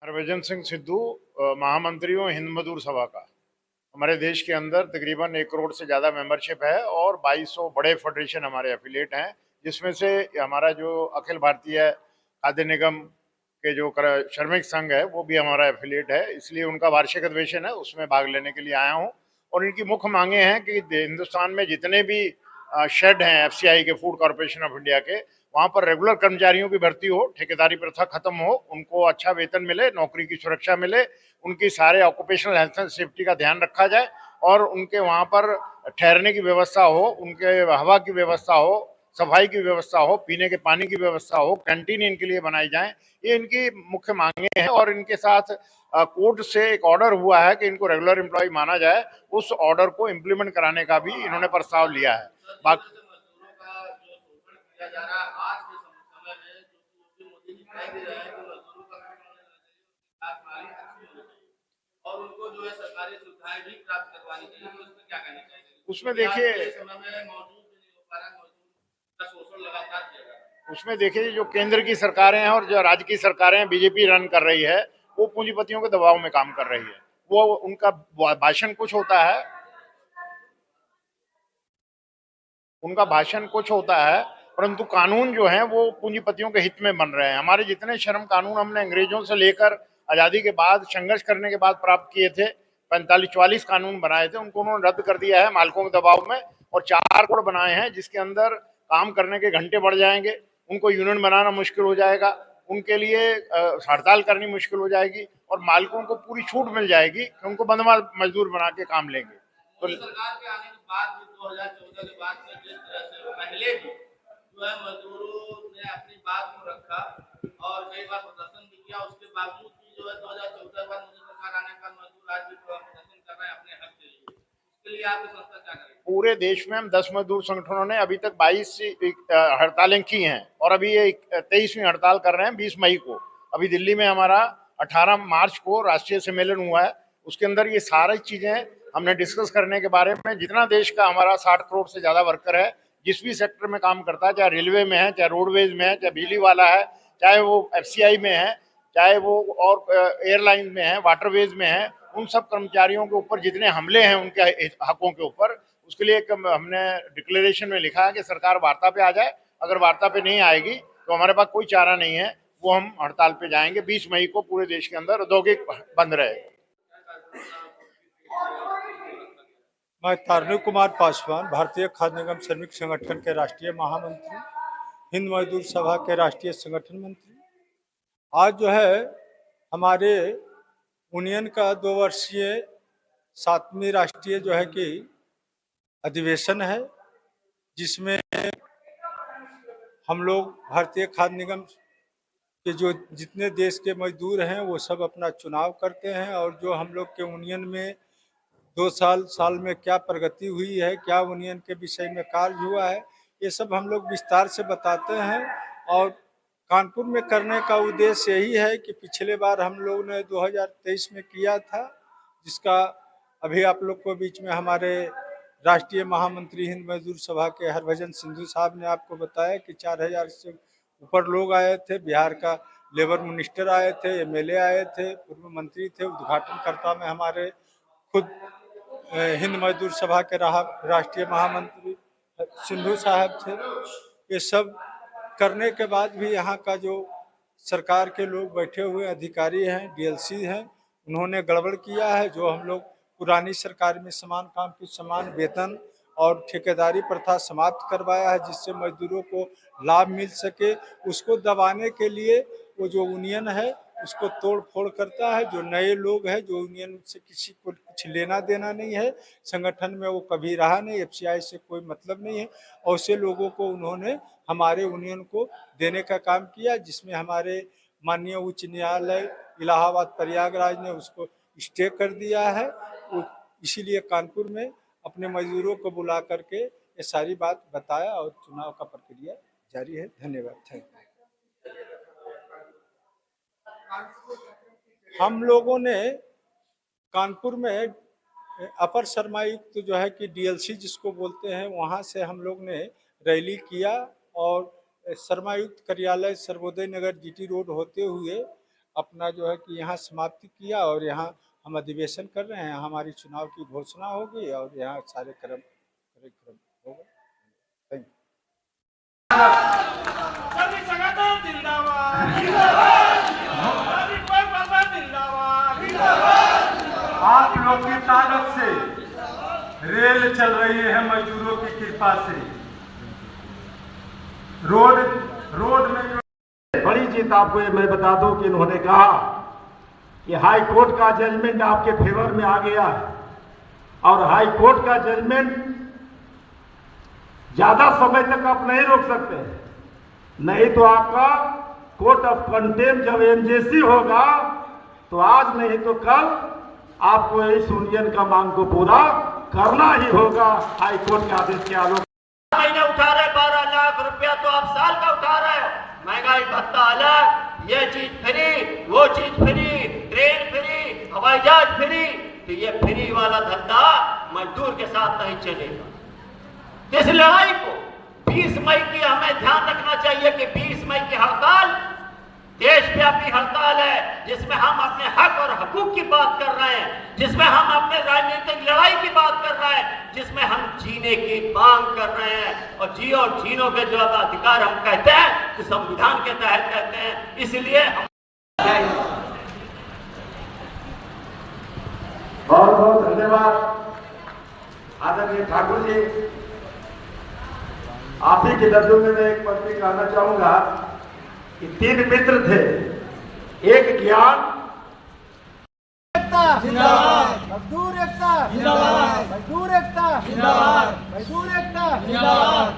हरभजन सिंह सिद्धू महामंत्री हूँ हिंद मजदूर सभा का। हमारे देश के अंदर तकरीबन 1 करोड़ से ज़्यादा मेंबरशिप है और 2200 बड़े फेडरेशन हमारे एफिलिएट हैं, जिसमें से हमारा जो अखिल भारतीय खाद्य निगम के जो श्रमिक संघ है वो भी हमारा एफिलिएट है। इसलिए उनका वार्षिक अधिवेशन है, उसमें भाग लेने के लिए आया हूँ। और इनकी मुख्य मांगे हैं कि हिंदुस्तान में जितने भी शेड हैं एफसीआई के, फूड कॉरपोरेशन ऑफ इंडिया के, वहां पर रेगुलर कर्मचारियों की भर्ती हो, ठेकेदारी प्रथा खत्म हो, उनको अच्छा वेतन मिले, नौकरी की सुरक्षा मिले, उनकी सारे ऑक्यूपेशनल हेल्थ एंड सेफ्टी का ध्यान रखा जाए और उनके वहां पर ठहरने की व्यवस्था हो, उनके हवा की व्यवस्था हो, सफाई की व्यवस्था हो, पीने के पानी की व्यवस्था हो, कैंटीन इनके लिए बनाई जाए। ये इनकी मुख्य मांगे हैं और इनके साथ कोर्ट से एक ऑर्डर हुआ है कि इनको रेगुलर एम्प्लॉय माना जाए। उस ऑर्डर को इम्प्लीमेंट कराने का भी इन्होंने प्रस्ताव लिया है। बाकी और उनको जो है सरकारी सुविधाएं भी प्राप्त करवानी चाहिए, तो इसमें क्या कहना चाहिए? उसमें देखिए समय में मौजूद भी नहीं हो पा रहा, मजदूर का शोषण लगातार किया जा रहा है। उसमें देखिए जो केंद्र की सरकारें हैं और जो राज्य की सरकारें बीजेपी रन कर रही है, वो पूंजीपतियों के दबाव में काम कर रही है। वो उनका भाषण कुछ होता है, उनका भाषण कुछ होता है, परंतु कानून जो है वो पूंजीपतियों के हित में बन रहे हैं। हमारे जितने श्रम कानून हमने अंग्रेजों से लेकर आजादी के बाद संघर्ष करने के बाद प्राप्त किए थे, 45-44 कानून बनाए थे, उनको उन्होंने रद्द कर दिया है मालिकों के दबाव में, और 4 कोड बनाए हैं जिसके अंदर काम करने के घंटे बढ़ जाएंगे, उनको यूनियन बनाना मुश्किल हो जाएगा, उनके लिए हड़ताल करनी मुश्किल हो जाएगी और मालिकों को पूरी छूट मिल जाएगी कि उनको बंधुआ मजदूर बना के काम लेंगे। तो सरकार के आने के बाद भी 2014 के बाद से जिस तरह से पहले भी जो है मजदूरों ने अपनी बात को रखा और कई बार प्रदर्शन भी किया, उसके बावजूद भी जो है 2014 के बाद मोदी सरकार आने का मजदूर आज भी प्रदर्शन कर रहे हैं अपने हक के लिए। उसके लिए आपकी संस्था क्या करेगी? पूरे देश में हम 10 मजदूर संगठनों ने अभी तक 22 हड़तालें की हैं और अभी ये 23वीं हड़ताल कर रहे हैं 20 मई को। अभी दिल्ली में हमारा 18 मार्च को राष्ट्रीय सम्मेलन हुआ है, उसके अंदर ये सारी चीजें हमने डिस्कस करने के बारे में। जितना देश का हमारा 60 करोड़ से ज्यादा वर्कर है, जिस भी सेक्टर में काम करता है, चाहे रेलवे में है, चाहे रोडवेज में है, चाहे बिजली वाला है, चाहे वो एफसीआई में है, चाहे वो और एयरलाइन में है, वाटरवेज में है, उन सब कर्मचारियों के ऊपर जितने हमले हैं उनके हकों के ऊपर, उसके लिए एक हमने डिक्लेरेशन में लिखा है कि सरकार वार्ता पे आ जाए। अगर वार्ता पे नहीं आएगी तो हमारे पास कोई चारा नहीं है, वो हम हड़ताल पे जाएंगे। 20 मई को पूरे देश के अंदर औद्योगिक बंद रहेगा। मैं तारणी कुमार पासवान, भारतीय खाद्य निगम श्रमिक संगठन के राष्ट्रीय महामंत्री, हिंद मजदूर सभा के राष्ट्रीय संगठन मंत्री। आज जो है हमारे यूनियन का 2 वर्षीय 7वीं राष्ट्रीय जो है कि अधिवेशन है, जिसमें हम लोग भारतीय खाद्य निगम के जो जितने देश के मजदूर हैं वो सब अपना चुनाव करते हैं और जो हम लोग के यूनियन में 2 साल में क्या प्रगति हुई है, क्या यूनियन के विषय में कार्य हुआ है, ये सब हम लोग विस्तार से बताते हैं। और कानपुर में करने का उद्देश्य यही है कि पिछले बार हम लोग ने 2023 में किया था, जिसका अभी आप लोग को बीच में हमारे राष्ट्रीय महामंत्री हिंद मजदूर सभा के हरभजन सिंधु साहब ने आपको बताया कि 4000 से ऊपर लोग आए थे। बिहार का लेबर मिनिस्टर आए थे, एमएलए आए थे, पूर्व मंत्री थे, उद्घाटनकर्ता में हमारे खुद हिंद मजदूर सभा के राष्ट्रीय महामंत्री सिंधु साहब थे। ये सब करने के बाद भी यहाँ का जो सरकार के लोग बैठे हुए अधिकारी हैं, डीएलसी हैं, उन्होंने गड़बड़ किया है। जो हम लोग पुरानी सरकार में समान काम की समान वेतन और ठेकेदारी प्रथा समाप्त करवाया है, जिससे मजदूरों को लाभ मिल सके, उसको दबाने के लिए वो जो यूनियन है उसको तोड़ फोड़ करता है। जो नए लोग हैं, जो यूनियन से किसी को कुछ लेना देना नहीं है, संगठन में वो कभी रहा नहीं, एफसीआई से कोई मतलब नहीं है, और ऐसे लोगों को उन्होंने हमारे यूनियन को देने का काम किया, जिसमें हमारे माननीय उच्च न्यायालय इलाहाबाद प्रयागराज ने उसको स्टे कर दिया है। इसीलिए कानपुर में अपने मजदूरों को बुला करके ये सारी बात बताया और चुनाव का प्रक्रिया जारी है। धन्यवाद। Thank you. हम लोगों ने कानपुर में अपर शर्मायुक्त जो है कि डीएलसी जिसको बोलते हैं, वहाँ से हम लोग ने रैली किया और शर्मायुक्त कार्यालय सर्वोदय नगर जीटी रोड होते हुए अपना जो है कि यहाँ समाप्ति किया और यहाँ हम अधिवेशन कर रहे हैं। हमारी चुनाव की घोषणा हो गई और यहाँ सारे कार्यक्रम हो गए। Thank you. आप लोग की ताकत से रेल चल रही है, मजदूरों की कृपा से। रोड में बड़ी जीत आपको ये मैं बता दूं कि इन्होंने कहा कि हाई कोर्ट का जजमेंट आपके फेवर में आ गया है और हाई कोर्ट का जजमेंट ज्यादा समय तक आप नहीं रोक सकते हैं, नहीं तो आपका कोर्ट ऑफ कंटेम्प्ट जब एमजेसी होगा तो आज नहीं तो कल आपको इस यूनियन का मांग को पूरा करना ही होगा। हाई कोर्ट के आदेश के आलोक महीने उठा रहे 12 लाख रुपया, तो आप साल का उठा रहे हो। महंगाई भत्ता अलग, ये चीज फ्री, वो चीज फ्री, ट्रेन फ्री, हवाई जहाज फ्री, तो ये फ्री वाला धंधा मजदूर के साथ नहीं चलेगा। इस लड़ाई को 20 मई की हमें ध्यान रखना चाहिए कि 20 मई की हड़ताल देशव्यापी हड़ताल है, जिसमें हम अपने हक और हकूक की बात कर रहे हैं, जिसमें हम अपने राजनीतिक लड़ाई की बात कर रहे हैं, जिसमें हम जीने की मांग कर रहे हैं। और जियो और जीनो के जो अधिकार हम कहते हैं तो संविधान के तहत कहते हैं। इसलिए हम बहुत बहुत धन्यवाद आदरणीय ठाकुर जी। आप ही के लफ्जों में मैं एक पंक्ति कहना चाहूंगा कि 3 मित्र थे, एक ज्ञान, मजदूर एकता जिंदाबाद, मजदूर एकता जिंदाबाद, मजदूर एकता जिंदाबाद।